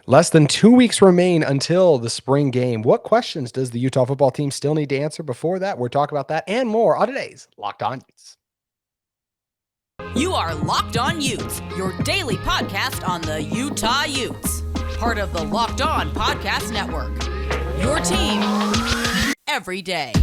Less than 2 weeks remain until the spring game. What questions does the Utah football team still need to answer before that? We're talking about that and more on today's Locked On Utes. You are Locked On Utes, your daily podcast on the Utah Utes. Part of the Locked On Podcast Network. Your team every day.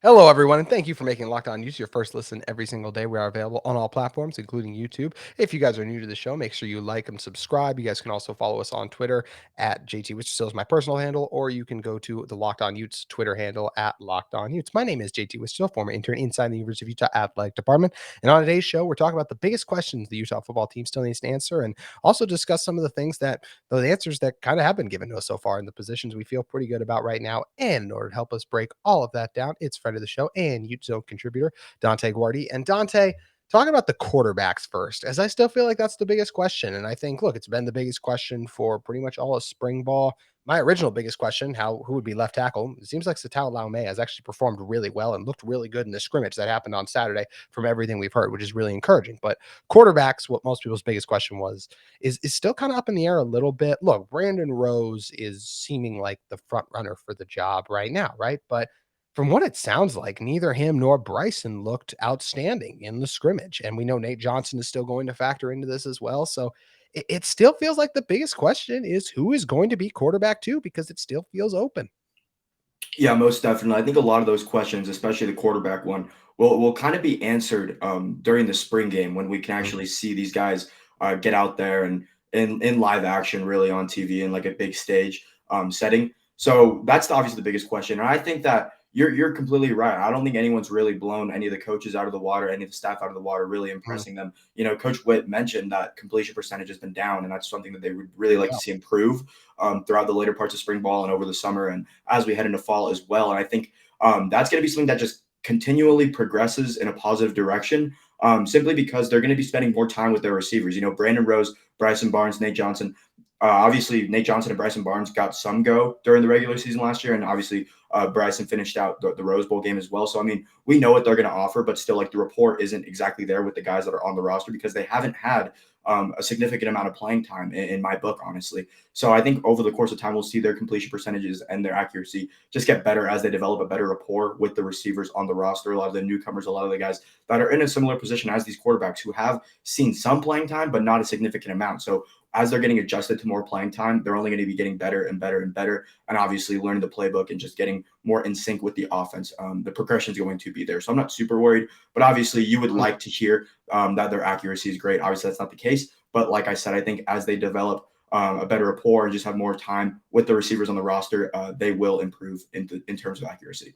Hello, everyone, and thank you for making Locked On Utes your first listen every single day. We are available on all platforms, including YouTube. If you guys are new to the show, make sure you like and subscribe. You guys can also follow us on Twitter at JT Wistrcill is my personal handle, or you can go to the Locked On Utes Twitter handle at Locked On Utes. My name is JT Wistrcill, former intern inside the University of Utah Athletic Department. And on today's show, we're talking about the biggest questions the Utah football team still needs to answer, and also discuss some of the things that the answers that kind of have been given to us so far in the positions we feel pretty good about right now. And in order to help us break all of that down, it's friend of the show and UteZone contributor Dante Guardi. And Dante, talking about the quarterbacks first, as I still feel like that's the biggest question. And I think, look, it's been the biggest question for pretty much all of spring ball. My original biggest question, who would be left tackle? It seems like Satal Laumea has actually performed really well and looked really good in the scrimmage that happened on Saturday from everything we've heard, which is really encouraging. But quarterbacks, what most people's biggest question was, is still kind of up in the air a little bit. Look, Brandon Rose is seeming like the front runner for the job right now, right? But from what it sounds like, neither him nor Bryson looked outstanding in the scrimmage. And we know Nate Johnson is still going to factor into this as well. So it still feels like the biggest question is who is going to be quarterback two, because it still feels open. Yeah, most definitely. I think a lot of those questions, especially the quarterback one, will kind of be answered during the spring game when we can actually see these guys get out there and in live action, really on TV in like a big stage setting. So that's obviously the biggest question. And I think that you're completely right. I don't think anyone's really blown any of the coaches out of the water, any of the staff out of the water, really impressing them. You know, Coach Witt mentioned that completion percentage has been down, and that's something that they would really like to see improve throughout the later parts of spring ball and over the summer and as we head into fall as well. And I think that's going to be something that just continually progresses in a positive direction, simply because they're going to be spending more time with their receivers. You know, Brandon Rose, Bryson Barnes, Nate Johnson. Obviously, Nate Johnson and Bryson Barnes got some go during the regular season last year, and obviously Bryson finished out the Rose Bowl game as well. So, I mean, we know what they're going to offer, but still, like, the rapport isn't exactly there with the guys that are on the roster because they haven't had a significant amount of playing time in my book, honestly. So I think over the course of time, we'll see their completion percentages and their accuracy just get better as they develop a better rapport with the receivers on the roster. A lot of the newcomers, a lot of the guys that are in a similar position as these quarterbacks who have seen some playing time, but not a significant amount. So as they're getting adjusted to more playing time, they're only going to be getting better and better and better. And obviously learning the playbook and just getting more in sync with the offense. The progression is going to be there. So I'm not super worried, but obviously you would like to hear that their accuracy is great. Obviously that's not the case. But like I said, I think as they develop a better rapport and just have more time with the receivers on the roster, they will improve in terms of accuracy.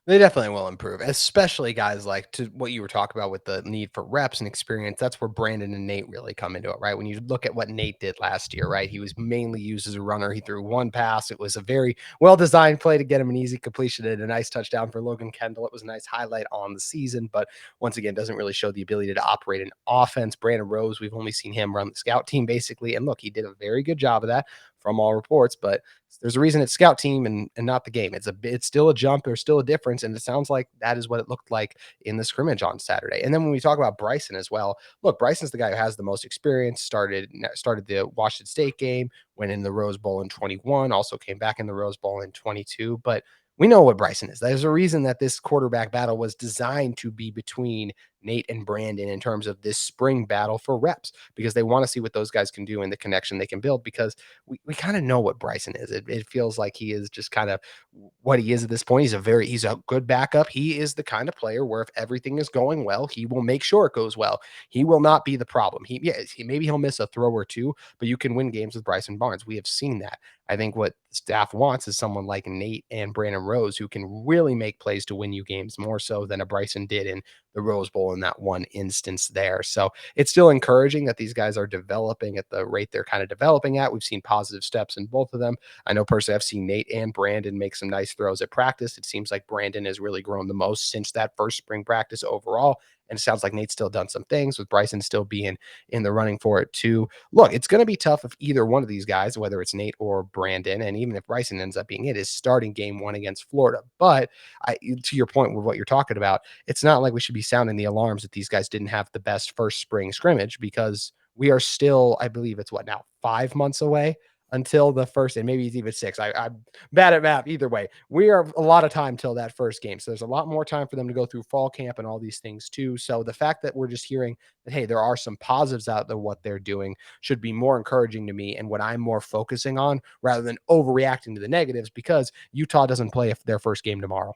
They definitely will improve, especially guys like to what you were talking about with the need for reps and experience. That's where Brandon and Nate really come into it, right? When you look at what Nate did last year, right? He was mainly used as a runner. He threw one pass. It was a very well-designed play to get him an easy completion and a nice touchdown for Logan Kendall. It was a nice highlight on the season, but once again, doesn't really show the ability to operate an offense. Brandon Rose, we've only seen him run the scout team basically. And look, he did a very good job of that from all reports, but there's a reason it's scout team and not the game. It's still a jump. There's still a difference. And it sounds like that is what it looked like in the scrimmage on Saturday. And then when we talk about Bryson as well, look, Bryson's the guy who has the most experience, started the Washington State game, went in the Rose Bowl in 21, also came back in the Rose Bowl in 22. But we know what Bryson is. There's a reason that this quarterback battle was designed to be between Nate and Brandon in terms of this spring battle for reps, because they want to see what those guys can do and the connection they can build, because we kind of know what Bryson is. It feels like he is just kind of what he is at this point. He's a good backup. He is the kind of player where if everything is going well, he will make sure it goes well. He will not be the problem. Maybe he'll miss a throw or two, but you can win games with Bryson Barnes. We have seen that. I think what staff wants is someone like Nate and Brandon Rose who can really make plays to win you games, more so than a Bryson did in the Rose Bowl in that one instance there. So it's still encouraging that these guys are developing at the rate they're kind of developing at. We've seen positive steps in both of them. I know personally I've seen Nate and Brandon make some nice throws at practice. It seems like Brandon has really grown the most since that first spring practice overall. And it sounds like Nate's still done some things with Bryson still being in the running for it too. Look, it's going to be tough if either one of these guys, whether it's Nate or Brandon, and even if Bryson ends up being it, is starting game one against Florida. But to your point with what you're talking about, it's not like we should be sounding the alarms that these guys didn't have the best first spring scrimmage, because we are still, I believe it's what now, 5 months away until the first, and maybe it's even 6. I'm bad at math. Either way, we are a lot of time till that first game. So there's a lot more time for them to go through fall camp and all these things too. So the fact that we're just hearing that, hey, there are some positives out there, what they're doing should be more encouraging to me and what I'm more focusing on rather than overreacting to the negatives, because Utah doesn't play their first game tomorrow.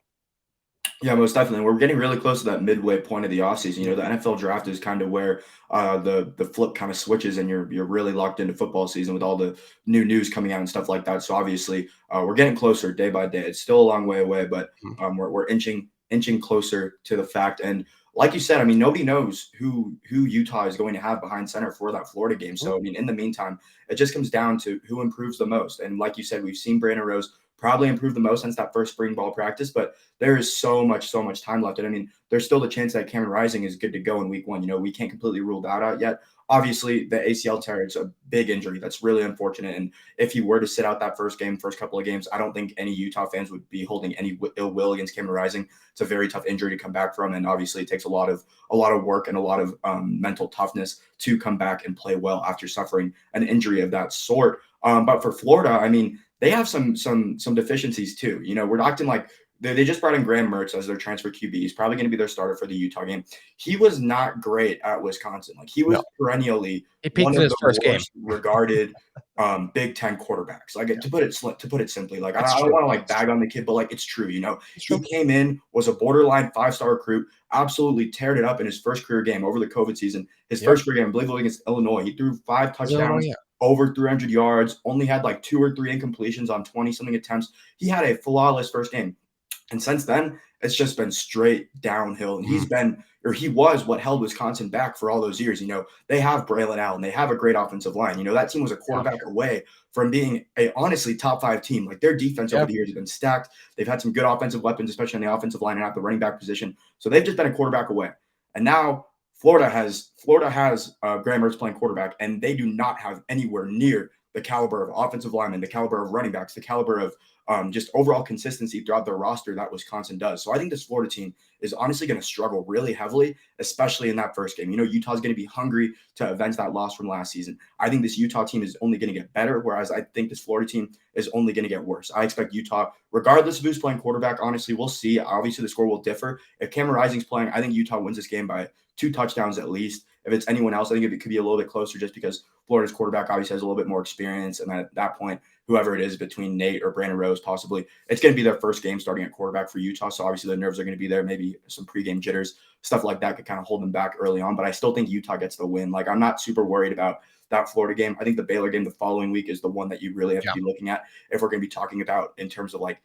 Yeah, most definitely. We're getting really close to that midway point of the offseason. You know, the NFL draft is kind of where the flip kind of switches, and you're really locked into football season with all the new news coming out and stuff like that. So obviously, we're getting closer day by day. It's still a long way away, but we're inching closer to the fact. And like you said, I mean, nobody knows who Utah is going to have behind center for that Florida game. So I mean, in the meantime, it just comes down to who improves the most. And like you said, we've seen Brandon Rose probably improve the most since that first spring ball practice, but there is so much time left. And I mean, there's still the chance that Cameron Rising is good to go in week one. You know, we can't completely rule that out yet. Obviously, the ACL tear is a big injury. That's really unfortunate. And if he were to sit out that first couple of games, I don't think any Utah fans would be holding any ill will against Cameron Rising. It's a very tough injury to come back from. And obviously it takes a lot of work and a lot of mental toughness to come back and play well after suffering an injury of that sort. But for Florida, I mean, they have some deficiencies too. You know, we're acting like they just brought in Graham Mertz as their transfer QB. He's probably going to be their starter for the Utah game. He was not great at Wisconsin. Like, he was perennially He peaked one in of his the first game. worst regarded Big Ten quarterbacks. Like, to put it simply, like, I It's don't true. want to like bag on the kid, but like, it's true. You know, It's he true. came in, was a borderline 5-star recruit, absolutely teared it up in his first career game over the COVID season. His Yep. first career game, I believe, against Illinois, he threw 5 touchdowns, Yeah. over 300 yards, only had like 2 or 3 incompletions on 20-something attempts. He had a flawless first game. And since then, it's just been straight downhill. And he was what held Wisconsin back for all those years. You know, they have Braylon Allen. They have a great offensive line. You know, that team was a quarterback away from being a honestly top 5 team. Like, their defense over the years has been stacked. They've had some good offensive weapons, especially on the offensive line and at the running back position. So they've just been a quarterback away. And now Florida has Graham Mertz playing quarterback, and they do not have anywhere near the caliber of offensive linemen, the caliber of running backs, the caliber of just overall consistency throughout their roster that Wisconsin does. So I think this Florida team is honestly going to struggle really heavily, especially in that first game. You know, Utah's going to be hungry to avenge that loss from last season. I think this Utah team is only going to get better, whereas I think this Florida team is only going to get worse. I expect Utah, regardless of who's playing quarterback, honestly, we'll see. Obviously, the score will differ. If Cameron Rising's playing, I think Utah wins this game by 2 touchdowns at least. If it's anyone else, I think it could be a little bit closer, just because Florida's quarterback obviously has a little bit more experience. And at that point, whoever it is between Nate or Brandon Rose, possibly, it's going to be their first game starting at quarterback for Utah. So obviously the nerves are going to be there. Maybe some pregame jitters, stuff like that could kind of hold them back early on. But I still think Utah gets the win. Like, I'm not super worried about that Florida game. I think the Baylor game the following week is the one that you really have to be looking at if we're going to be talking about in terms of like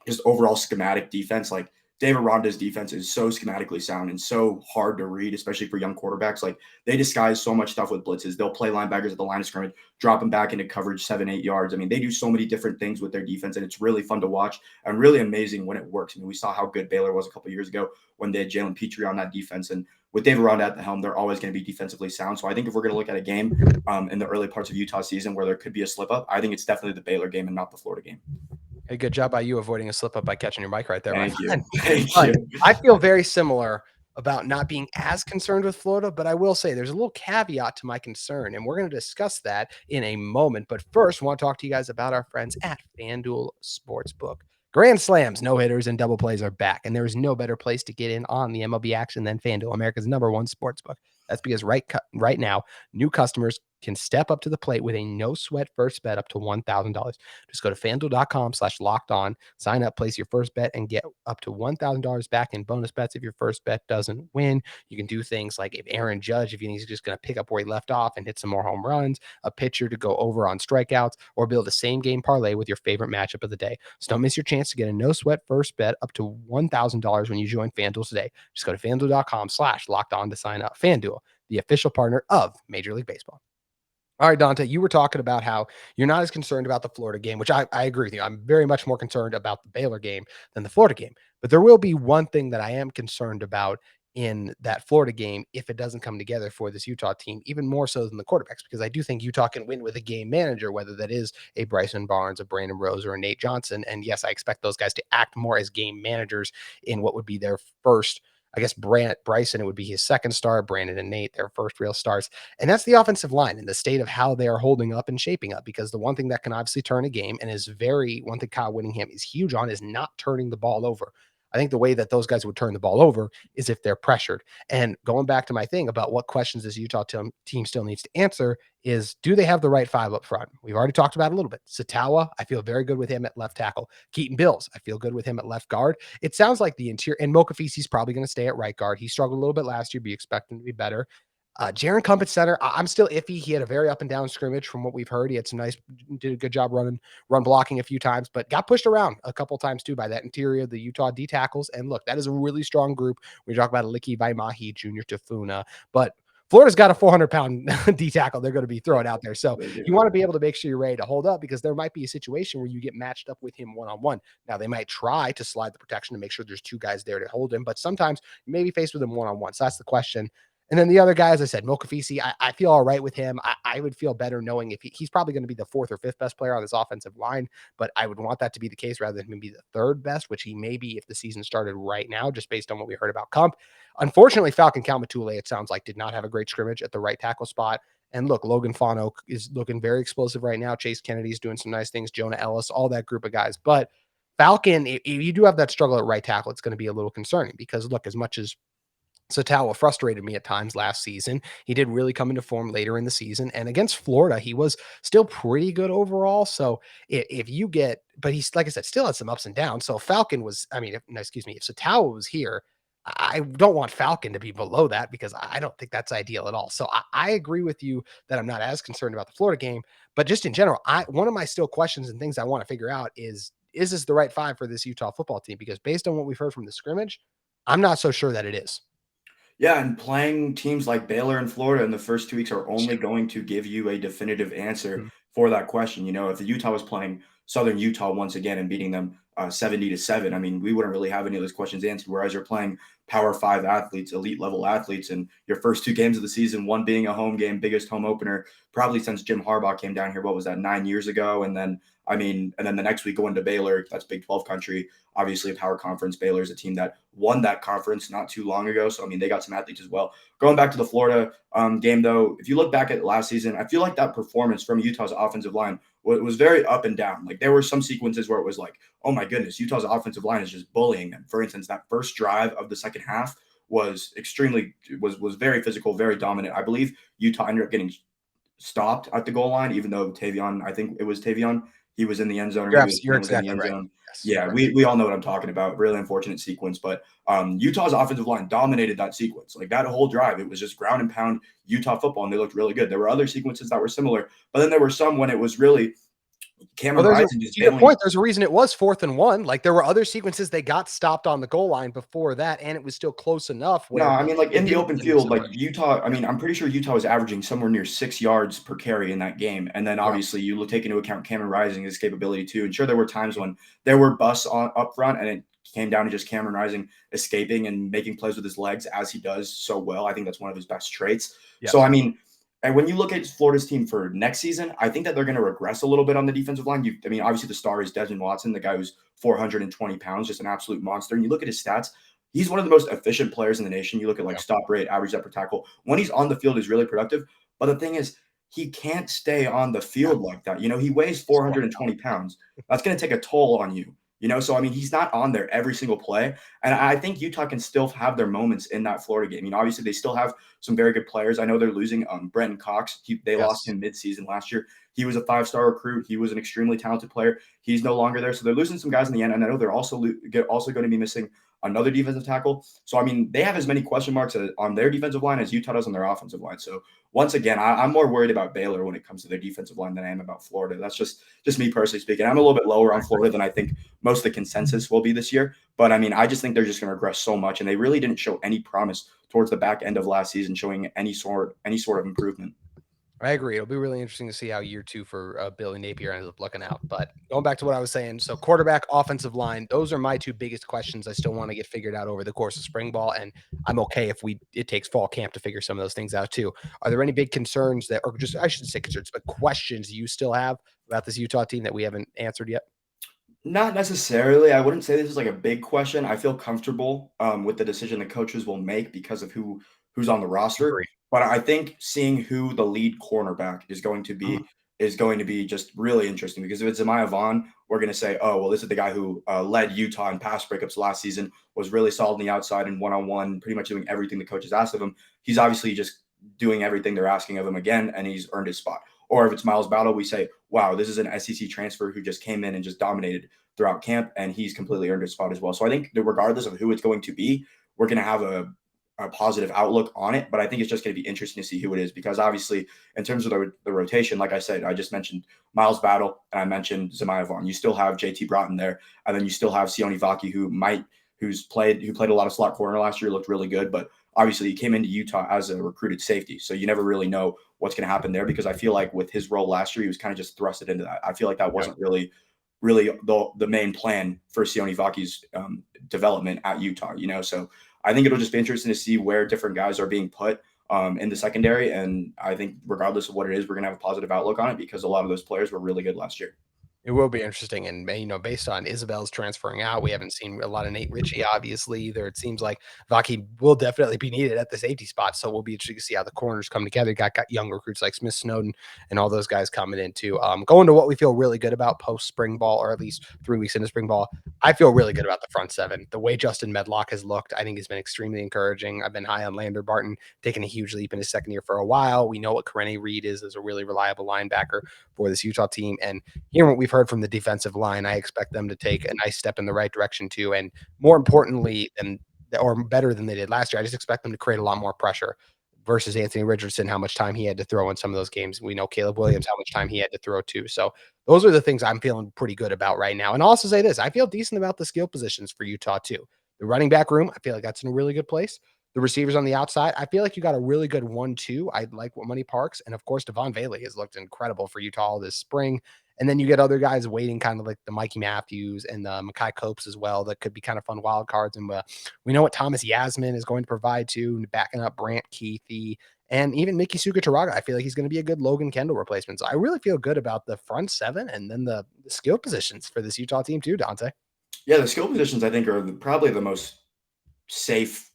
just overall schematic defense. Like, David Ronda's defense is so schematically sound and so hard to read, especially for young quarterbacks. Like, they disguise so much stuff with blitzes. They'll play linebackers at the line of scrimmage, drop them back into coverage 7-8 yards. I mean, they do so many different things with their defense, and it's really fun to watch and really amazing when it works. I mean, we saw how good Baylor was a couple of years ago when they had Jalen Petrie on that defense. And with David Ronda at the helm, they're always going to be defensively sound. So I think if we're going to look at a game in the early parts of Utah season where there could be a slip up, I think it's definitely the Baylor game and not the Florida game. Hey, good job by you avoiding a slip up by catching your mic right there. Thank you. I feel very similar about not being as concerned with Florida, but I will say there's a little caveat to my concern, and we're going to discuss that in a moment. But first, I want to talk to you guys about our friends at FanDuel Sportsbook. Grand slams, no hitters, and double plays are back, and there is no better place to get in on the MLB action than FanDuel, America's #1 sportsbook. That's because right now, new customers can step up to the plate with a no-sweat first bet up to $1,000. Just go to FanDuel.com/locked-on, sign up, place your first bet, and get up to $1,000 back in bonus bets if your first bet doesn't win. You can do things like if Aaron Judge, if he's just going to pick up where he left off and hit some more home runs, a pitcher to go over on strikeouts, or build a same-game parlay with your favorite matchup of the day. So don't miss your chance to get a no-sweat first bet up to $1,000 when you join FanDuel today. Just go to FanDuel.com/locked-on to sign up. FanDuel, the official partner of Major League Baseball. All right, Dante, you were talking about how you're not as concerned about the Florida game, which I agree with you. I'm very much more concerned about the Baylor game than the Florida game. But there will be one thing that I am concerned about in that Florida game if it doesn't come together for this Utah team, even more so than the quarterbacks, because I do think Utah can win with a game manager, whether that is a Bryson Barnes, a Brandon Rose, or a Nate Johnson. And yes, I expect those guys to act more as game managers in what would be their first. I guess Bryson, it would be his second start. Brandon and Nate, their first real starts. And that's the offensive line and the state of how they are holding up and shaping up. Because the one thing that can obviously turn a game and is one thing Kyle Whittingham is huge on is not turning the ball over. I think the way that those guys would turn the ball over is if they're pressured. And going back to my thing about what questions this Utah team still needs to answer is, do they have the right five up front? We've already talked about it a little bit. Satawa, I feel very good with him at left tackle. Keaton Bills, I feel good with him at left guard. It sounds like the interior, and Mokafisi's probably going to stay at right guard. He struggled a little bit last year, but you expect him to be better. Jaron Kump at center, I'm still iffy. He had a very up and down scrimmage from what we've heard. He had did a good job run blocking a few times, but got pushed around a couple times too by that interior, the Utah D tackles. And look, that is a really strong group. We talk about Licky Vaimahi, Junior Tafuna, but Florida's got a 400-pound D tackle they're going to be throwing out there. So you want to be able to make sure you're ready to hold up, because there might be a situation where you get matched up with him one-on-one. Now, they might try to slide the protection to make sure there's two guys there to hold him, but sometimes you may be faced with him one-on-one. So that's the question. And then the other guy, as I said, Mokafisi, I feel all right with him. I would feel better knowing if he's probably going to be the fourth or fifth best player on this offensive line, but I would want that to be the case rather than him be the third best, which he may be if the season started right now, just based on what we heard about Kump. Unfortunately, Falcon Kalmatule, it sounds like, did not have a great scrimmage at the right tackle spot. And look, Logan Fano is looking very explosive right now. Chase Kennedy's doing some nice things. Jonah Ellis, all that group of guys. But Falcon, if you do have that struggle at right tackle, it's going to be a little concerning because, look, as much as Satawa frustrated me at times last season, he did really come into form later in the season. And against Florida, he was still pretty good overall. So if you get, but he's, like I said, still had some ups and downs. So Falcon was, I mean, no, excuse me, if Satawa was here, I don't want Falcon to be below that because I don't think that's ideal at all. So I agree with you that I'm not as concerned about the Florida game, but just in general, one of my still questions and things I want to figure out is this the right five for this Utah football team? Because based on what we've heard from the scrimmage, I'm not so sure that it is. Yeah, and playing teams like Baylor and Florida in the first 2 weeks are only going to give you a definitive answer Mhm. for that question. You know, if the Utah was playing Southern Utah once again and beating them 70-7, I mean, we wouldn't really have any of those questions answered. Whereas you're playing Power Five athletes, elite level athletes, and your first two games of the season, one being a home game, biggest home opener, probably since Jim Harbaugh came down here. What was that, 9 years ago? And then, I mean, and then the next week going to Baylor, that's Big 12 country, obviously a power conference. Baylor is a team that won that conference not too long ago. So, I mean, they got some athletes as well. Going back to the Florida game, though, if you look back at last season, I feel like that performance from Utah's offensive line was very up and down. Like there were some sequences where it was like, oh my goodness, Utah's offensive line is just bullying them. For instance, that first drive of the second half was very physical, very dominant. I believe Utah ended up getting stopped at the goal line, even though Tavion, I think it was Tavion, he was in the end zone, or maybe You're Cam was in the exactly end right. zone. Yes, you're Yeah, correct. we all know what I'm talking about. Really unfortunate sequence, but Utah's offensive line dominated that sequence. Like that whole drive, it was just ground and pound Utah football, and they looked really good. There were other sequences that were similar, but then there were some when it was really Well, Cameron Rising just to your bailing. point, there's a reason it was 4th and 1. Like, there were other sequences they got stopped on the goal line before that, and it was still close enough No, where I mean, like it in the didn't open put them in field, like separation. Utah, I Yeah, mean, I'm pretty sure Utah was averaging somewhere near 6 yards per carry in that game. And then right. obviously you take into account Cameron Rising, his capability too. And sure, there were times when there were busts up front and it came down to just Cameron Rising escaping and making plays with his legs as he does so well. I think that's one of his best traits. So, Yes. I mean, and when you look at Florida's team for next season, I think that they're going to regress a little bit on the defensive line. I mean, obviously the star is Desmond Watson, the guy who's 420 pounds, just an absolute monster. And you look at his stats, he's one of the most efficient players in the nation. You look at like Yeah. stop rate, average depth per tackle. When he's on the field, he's really productive. But the thing is, he can't stay on the Yeah. field like that. You know, he weighs He's 200 420 pounds. That's going to take a toll on you. You know, so I mean, he's not on there every single play. And I think Utah can still have their moments in that Florida game. You know, obviously they still have some very good players. I know they're losing Brenton Cox. They lost Yes. him midseason last year. He was a 5-star recruit. He was an extremely talented player. He's no longer there. So they're losing some guys in the end. And I know they're also going to be missing another defensive tackle. So, I mean, they have as many question marks on their defensive line as Utah does on their offensive line. So, once again, I'm more worried about Baylor when it comes to their defensive line than I am about Florida. That's just me personally speaking. I'm a little bit lower on Florida than I think most of the consensus will be this year. But, I mean, I just think they're just going to regress so much, and they really didn't show any promise towards the back end of last season, showing any sort of improvement. I agree. It'll be really interesting to see how year 2 for Billy Napier ends up looking out. But going back to what I was saying, so quarterback, offensive line, those are my 2 biggest questions I still want to get figured out over the course of spring ball. And I'm okay if it takes fall camp to figure some of those things out too. Are there any big concerns that, or just I shouldn't say concerns, but questions you still have about this Utah team that we haven't answered yet? Not necessarily. I wouldn't say this is like a big question. I feel comfortable with the decision the coaches will make because of who's on the roster. Agree. But I think seeing who the lead cornerback Mhm. is going to be just really interesting because if it's Amaya Vaughn, we're going to say, oh well, this is the guy who led Utah in pass breakups last season, was really solid on the outside and one on one, pretty much doing everything the coaches asked of him. He's obviously just doing everything they're asking of him again, and he's earned his spot. Or if it's Miles Battle, we say, wow, this is an SEC transfer who just came in and just dominated throughout camp, and he's completely earned his spot as well. So I think that regardless of who it's going to be, we're going to have a positive outlook on it. But I think it's just going to be interesting to see who it is because obviously, in terms of the rotation, like I said, I just mentioned Miles Battle and I mentioned Zemiah Vaughn. You still have JT Broughton there, and then you still have Sione Vaki who played a lot of slot corner last year, looked really good, but obviously he came into Utah as a recruited safety. So you never really know what's going to happen there because I feel like with his role last year, he was kind of just thrusted into that. I feel like that wasn't really the main plan for Sione Vaki's development at Utah, So I think it'll just be interesting to see where different guys are being put in the secondary. And I think regardless of what it is, we're going to have a positive outlook on it because a lot of those players were really good last year. It will be interesting, and based on Isabel's transferring out, we haven't seen a lot of Nate Ritchie, obviously either. It seems like Vaki will definitely be needed at the safety spot, so we'll be interested to see how the corners come together. Got young recruits like Smith Snowden and all those guys coming in too. Going to what we feel really good about post spring ball, or at least 3 weeks into spring ball. I feel really good about the front seven. The way Justin Medlock has looked, I think, has been extremely encouraging. I've been high on Lander Barton, taking a huge leap in his second year for a while. We know what Karene Reed is as a really reliable linebacker for this Utah team, and hearing what we've heard from the defensive line, I expect them to take a nice step in the right direction too. And more importantly, or better than they did last year, I just expect them to create a lot more pressure versus Anthony Richardson, how much time he had to throw in some of those games. We know Caleb Williams, how much time he had to throw too. So those are the things I'm feeling pretty good about right now. And I'll also say this, I feel decent about the skill positions for Utah too. The running back room, I feel like that's in a really good place. The receivers on the outside, I feel like you got a really good 1-2. I like what Money Parks. And of course, Devon Valey has looked incredible for Utah this spring. And then you get other guys waiting, kind of like the Mikey Matthews and the Makai Copes as well. That could be kind of fun wild cards. And we know what Thomas Yasmin is going to provide too, backing up Brant Keithy and even Mickey Sukataraga. I feel like he's going to be a good Logan Kendall replacement. So I really feel good about the front seven and then the skill positions for this Utah team too, Dante. Yeah, the skill positions I think are probably the most safe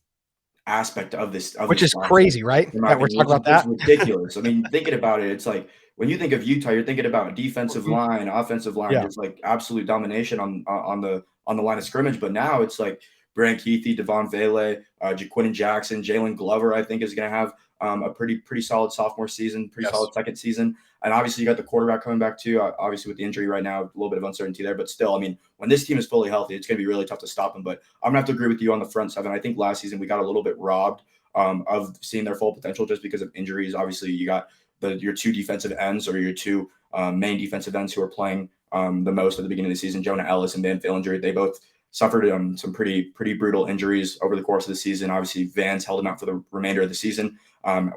aspect of Which this is roster, crazy, right? in my That we're opinion. talking about It's that. ridiculous. I mean, thinking about it, it's like when you think of Utah, you're thinking about defensive Mhm. line, offensive line, Yeah. just like absolute domination on the line of scrimmage. But now it's like Brant Keithy, Devon Vele, Jaquin Jackson, Jalen Glover. I think is going to have a pretty solid sophomore season, pretty Yes. solid second season. And obviously, you got the quarterback coming back too. Obviously, with the injury right now, a little bit of uncertainty there. But still, I mean, when this team is fully healthy, it's going to be really tough to stop them. But I'm gonna have to agree with you on the front seven. I think last season we got a little bit robbed of seeing their full potential just because of injuries. Obviously, you got your two defensive ends or your two main defensive ends who are playing the most at the beginning of the season, Jonah Ellis and Van Fillinger. They both suffered some pretty brutal injuries over the course of the season. Obviously, Vans held him out for the remainder of the season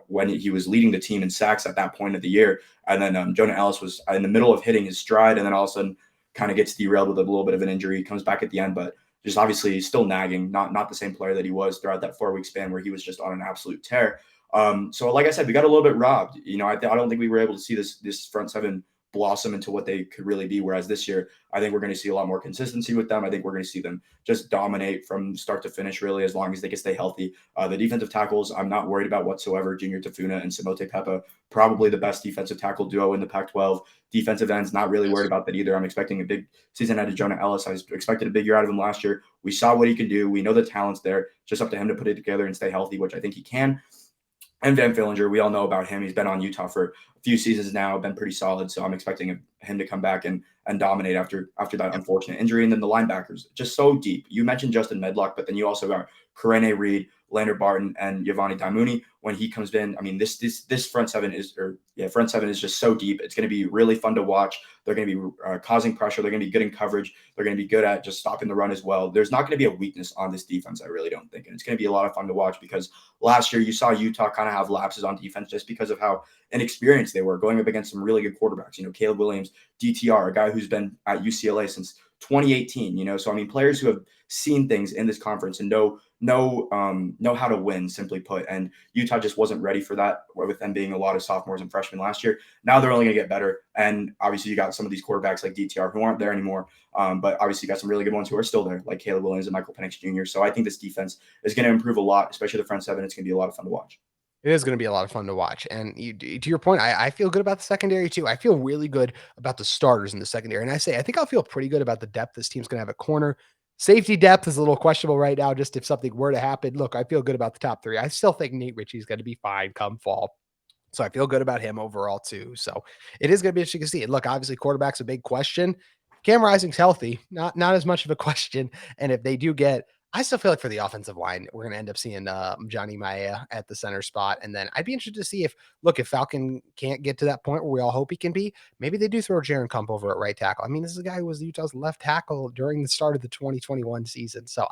when he was leading the team in sacks at that point of the year. And then Jonah Ellis was in the middle of hitting his stride, and then all of a sudden kind of gets derailed with a little bit of an injury. He comes back at the end, but just obviously still nagging, not the same player that he was throughout that 4-week span where he was just on an absolute tear. So like I said, we got a little bit robbed. I don't think we were able to see this front seven blossom into what they could really be. Whereas this year, I think we're going to see a lot more consistency with them. I think we're going to see them just dominate from start to finish, really, as long as they can stay healthy. The defensive tackles, I'm not worried about whatsoever. Junior Tafuna and Samote Pepa, probably the best defensive tackle duo in the Pac-12. Defensive ends, not really worried Yes. about that either. I'm expecting a big season out of Jonah Ellis. I expected a big year out of him last year. We saw what he can do. We know the talent's there. Just up to him to put it together and stay healthy, which I think he can. And Van Fillinger, we all know about him. He's been on Utah for a few seasons now, been pretty solid. So I'm expecting him to come back and dominate after that unfortunate injury. And then the linebackers, just so deep. You mentioned Justin Medlock, but then you also got Karene Reed, Leonard Barton and Giovanni Daimuni when he comes in. I mean, this front seven is just so deep. It's going to be really fun to watch. They're going to be causing pressure. They're going to be good in coverage. They're going to be good at just stopping the run as well. There's not going to be a weakness on this defense, I really don't think. And it's going to be a lot of fun to watch because last year you saw Utah kind of have lapses on defense just because of how inexperienced they were going up against some really good quarterbacks. Caleb Williams, DTR, a guy who's been at UCLA since 2018. So I mean, players who have seen things in this conference and know how to win, simply put. And Utah just wasn't ready for that with them being a lot of sophomores and freshmen last year. Now they're only going to get better. And obviously you got some of these quarterbacks like DTR who aren't there anymore. But obviously you got some really good ones who are still there, like Caleb Williams and Michael Penix Jr. So I think this defense is going to improve a lot, especially the front seven. It's going to be a lot of fun to watch. It is going to be a lot of fun to watch. And to your point, I feel good about the secondary too. I feel really good about the starters in the secondary. And I think I'll feel pretty good about the depth this team's going to have at corner. Safety depth is a little questionable right now, just if something were to happen. Look, I feel good about the top three. I still think Nate Ritchie's going to be fine come fall. So I feel good about him overall too. So it is going to be interesting to see. And look, obviously quarterback's a big question. Cam Rising's healthy, not as much of a question. And if they do get, I still feel like for the offensive line, we're going to end up seeing Johnny Maia at the center spot. And then I'd be interested to see if Falcon can't get to that point where we all hope he can be, maybe they do throw Jaron Kump over at right tackle. I mean, this is a guy who was Utah's left tackle during the start of the 2021 season. So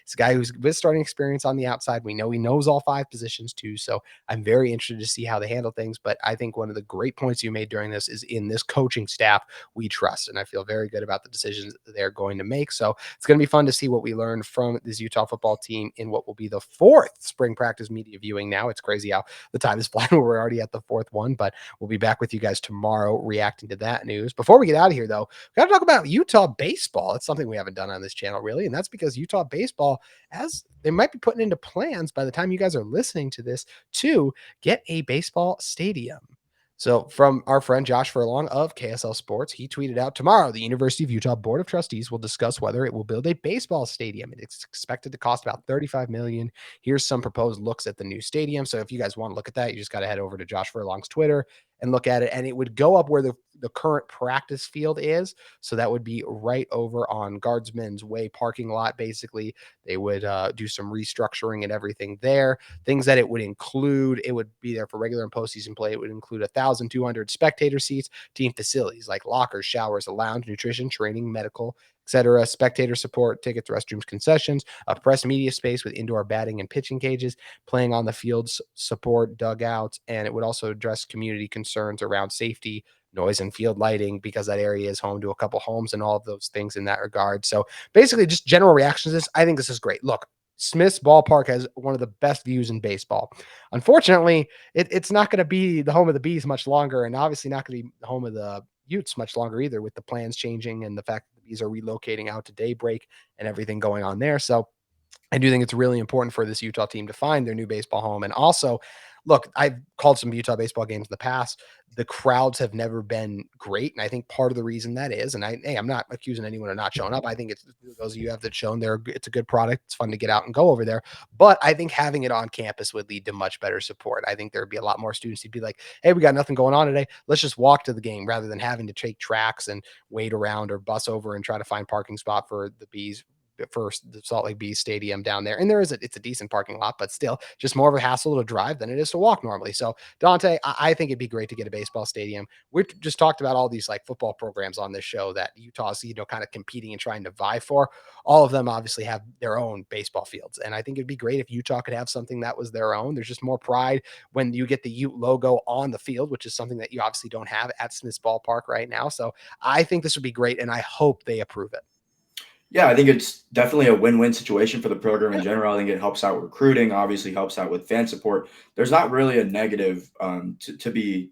it's a guy who's with starting experience on the outside. We know he knows all five positions too. So I'm very interested to see how they handle things. But I think one of the great points you made during this is in this coaching staff, we trust. And I feel very good about the decisions they're going to make. So it's going to be fun to see what we learn from this Utah football team in what will be the fourth spring practice media viewing now. It's crazy how the time is flying. We're already at the fourth one, but we'll be back with you guys tomorrow reacting to that news. Before we get out of here, though, we got to talk about Utah baseball. It's something we haven't done on this channel, really, and that's because Utah baseball, as they might be putting into plans by the time you guys are listening to this, to get a baseball stadium. So from our friend Josh Furlong of KSL Sports, he tweeted out, tomorrow, the University of Utah Board of Trustees will discuss whether it will build a baseball stadium. It's expected to cost about $35 million. Here's some proposed looks at the new stadium. So if you guys want to look at that, you just got to head over to Josh Furlong's Twitter and look at it. And it would go up where the current practice field is. So that would be right over on Guardsman's Way parking lot. Basically, they would do some restructuring and everything there. Things that it would include, it would be there for regular and postseason play. It would include 1,200 spectator seats, team facilities like lockers, showers, a lounge, nutrition, training, medical, etc., spectator support, tickets, restrooms, concessions, a press media space with indoor batting and pitching cages, playing on the fields, support, dugouts, and it would also address community concerns around safety, noise, and field lighting, because that area is home to a couple homes and all of those things in that regard. So basically just general reactions to this. I think this is great. Look, Smith's Ballpark has one of the best views in baseball. Unfortunately, it's not going to be the home of the Bees much longer, and obviously not going to be the home of the Utes much longer either, with the plans changing and the fact that the Bees are relocating out to Daybreak and everything going on there. So I do think it's really important for this Utah team to find their new baseball home. And also, look, I've called some Utah baseball games in the past. The crowds have never been great. And I think part of the reason that is, and I'm not accusing anyone of not showing up. I think it's those of you have that shown there. It's a good product. It's fun to get out and go over there. But I think having it on campus would lead to much better support. I think there'd be a lot more students who'd be like, hey, we got nothing going on today. Let's just walk to the game rather than having to take tracks and wait around or bus over and try to find parking spot for the Bees first, the Salt Lake Bees stadium down there. And it's a decent parking lot, but still just more of a hassle to drive than it is to walk normally. So Dante, I think it'd be great to get a baseball stadium. We just talked about all these like football programs on this show that Utah's, kind of competing and trying to vie for. All of them obviously have their own baseball fields. And I think it'd be great if Utah could have something that was their own. There's just more pride when you get the Ute logo on the field, which is something that you obviously don't have at Smith's Ballpark right now. So I think this would be great, and I hope they approve it. Yeah, I think it's definitely a win-win situation for the program in general. I think it helps out recruiting, obviously helps out with fan support. There's not really a negative to be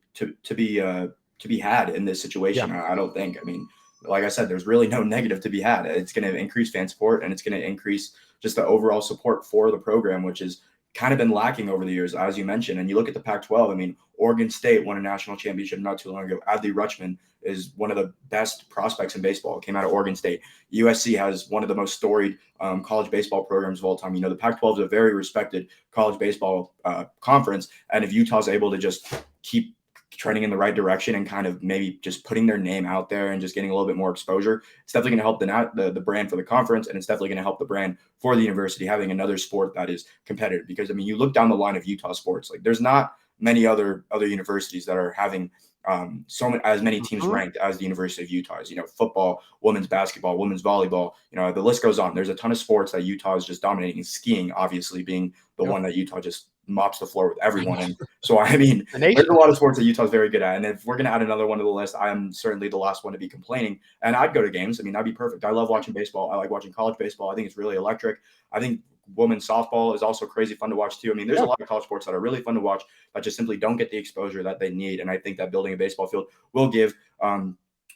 had in this situation. Yeah. I don't think. I mean, like I said, there's really no negative to be had. It's going to increase fan support, and it's going to increase just the overall support for the program, which is kind of been lacking over the years, as you mentioned. And you look at the Pac-12, I mean, Oregon State won a national championship not too long ago. Adley Rutschman is one of the best prospects in baseball. Came out of Oregon State. USC has one of the most storied college baseball programs of all time. The Pac-12 is a very respected college baseball conference. And if Utah's able to just keep trending in the right direction and kind of maybe just putting their name out there and just getting a little bit more exposure, it's definitely going to help the brand for the conference, and it's definitely going to help the brand for the university having another sport that is competitive. Because I mean, you look down the line of Utah sports, like there's not many other universities that are having as many teams ranked as the University of Utah's. Football, women's basketball, women's volleyball. The list goes on. There's a ton of sports that Utah is just dominating. Skiing, obviously, being the one that Utah just mops the floor with everyone. And so, I mean, there's a lot of sports that Utah is very good at. And if we're going to add another one to the list, I am certainly the last one to be complaining. And I'd go to games. I mean, that'd be perfect. I love watching baseball. I like watching college baseball. I think it's really electric. I think women's softball is also crazy fun to watch too. I mean, there's a lot of college sports that are really fun to watch that just simply don't get the exposure that they need. And I think that building a baseball field will give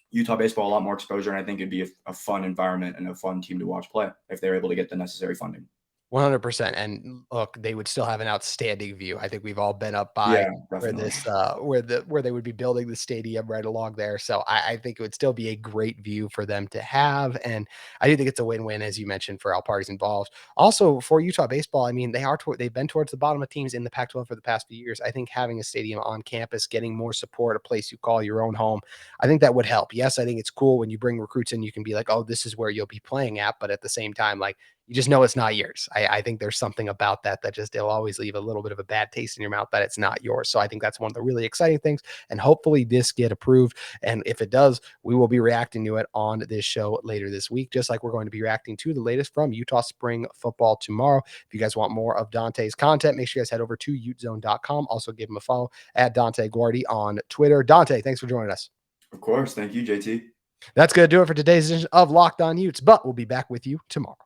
Utah baseball a lot more exposure. And I think it'd be a fun environment and a fun team to watch play if they're able to get the necessary funding. 100%. And look, they would still have an outstanding view. I think we've all been up by where they would be building the stadium right along there. So I think it would still be a great view for them to have. And I do think it's a win-win, as you mentioned, for all parties involved. Also for Utah baseball, I mean, they've been towards the bottom of teams in the Pac-12 for the past few years. I think having a stadium on campus, getting more support, a place you call your own home, I think that would help. Yes, I think it's cool when you bring recruits in, you can be like, oh, this is where you'll be playing at. But at the same time, like, you just know it's not yours. I think there's something about that just it'll always leave a little bit of a bad taste in your mouth that it's not yours. So I think that's one of the really exciting things. And hopefully this get approved. And if it does, we will be reacting to it on this show later this week, just like we're going to be reacting to the latest from Utah spring football tomorrow. If you guys want more of Dante's content, make sure you guys head over to UteZone.com. Also give him a follow at Dante Guardi on Twitter. Dante, thanks for joining us. Of course. Thank you, JT. That's going to do it for today's edition of Locked On Utes, but we'll be back with you tomorrow.